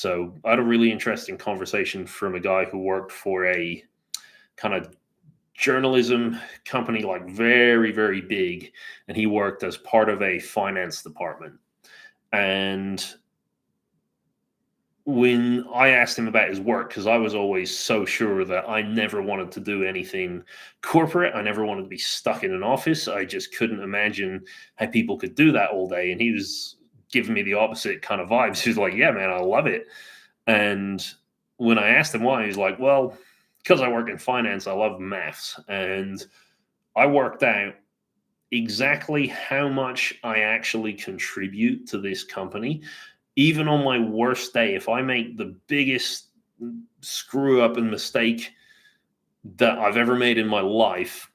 So I had a really interesting conversation from a guy who worked for a kind of journalism company, like very, very big. And he worked as part of a finance department. And when I asked him about his work, because I was always so sure that I never wanted to do anything corporate, I never wanted to be stuck in an office. I just couldn't imagine how people could do that all day. And he was giving me the opposite kind of vibes. He was like, "Yeah, man, I love it." And when I asked him why, he's like, "Well, because I work in finance, I love maths." And I worked out exactly how much I actually contribute to this company. Even on my worst day, if I make the biggest screw up and mistake that I've ever made in my life,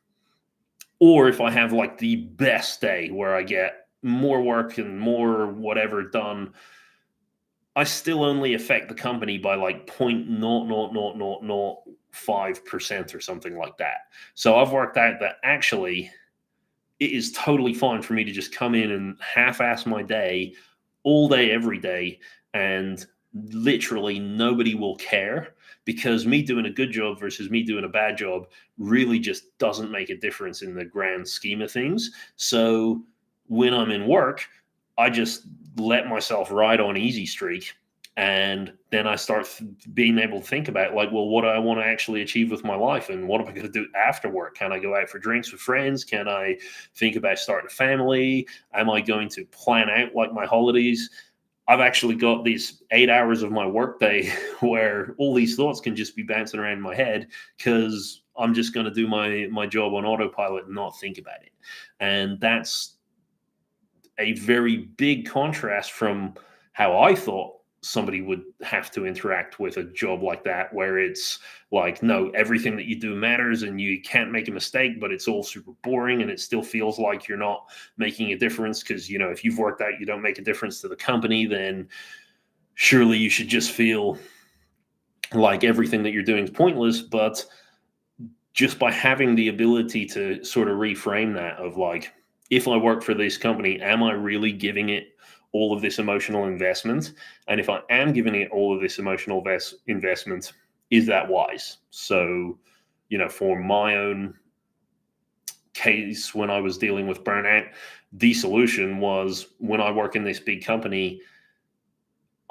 or if I have like the best day where I get more work and more whatever done, I still only affect the company by like 0.00005% or something like that. So I've worked out that actually it is totally fine for me to just come in and half-ass my day all day, every day, and literally nobody will care, because me doing a good job versus me doing a bad job really just doesn't make a difference in the grand scheme of things. So when I'm in work, I just let myself ride on easy streak. And then I start being able to think about, like, well, what do I want to actually achieve with my life? And what am I going to do after work? Can I go out for drinks with friends? Can I think about starting a family? Am I going to plan out like my holidays? I've actually got these 8 hours of my workday where all these thoughts can just be bouncing around in my head, because I'm just going to do my job on autopilot and not think about it. And that's a very big contrast from how I thought somebody would have to interact with a job like that, where it's like, no, everything that you do matters and you can't make a mistake, but it's all super boring and it still feels like you're not making a difference. Because, if you've worked out you don't make a difference to the company, then surely you should just feel like everything that you're doing is pointless. But just by having the ability to sort of reframe that of like, if I work for this company, am I really giving it all of this emotional investment? And if I am giving it all of this emotional investment, is that wise? So, for my own case, when I was dealing with burnout, the solution was, when I work in this big company,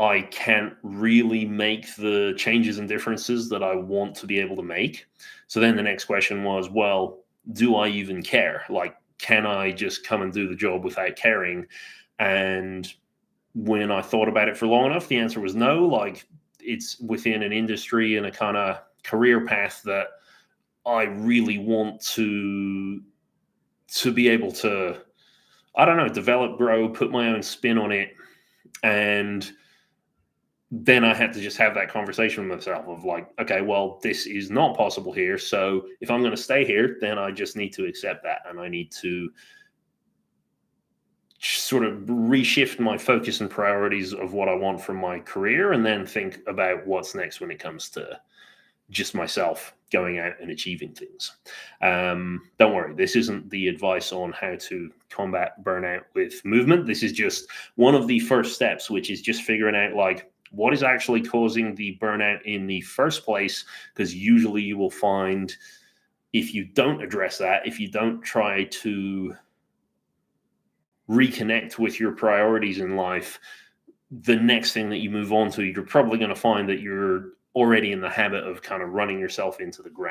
I can't really make the changes and differences that I want to be able to make. So then the next question was, well, do I even care? Like, can I just come and do the job without caring? And when I thought about it for long enough, the answer was no. Like, it's within an industry and a kind of career path that I really want to be able to, I don't know, develop, grow, put my own spin on it. And then I had to just have that conversation with myself of like, okay, well, this is not possible here. So if I'm going to stay here, then I just need to accept that. And I need to sort of reshift my focus and priorities of what I want from my career, and then think about what's next when it comes to just myself going out and achieving things. Don't worry, this isn't the advice on how to combat burnout with movement. This is just one of the first steps, which is just figuring out like, what is actually causing the burnout in the first place? Because usually you will find, if you don't address that, if you don't try to reconnect with your priorities in life, the next thing that you move on to, you're probably going to find that you're already in the habit of kind of running yourself into the ground.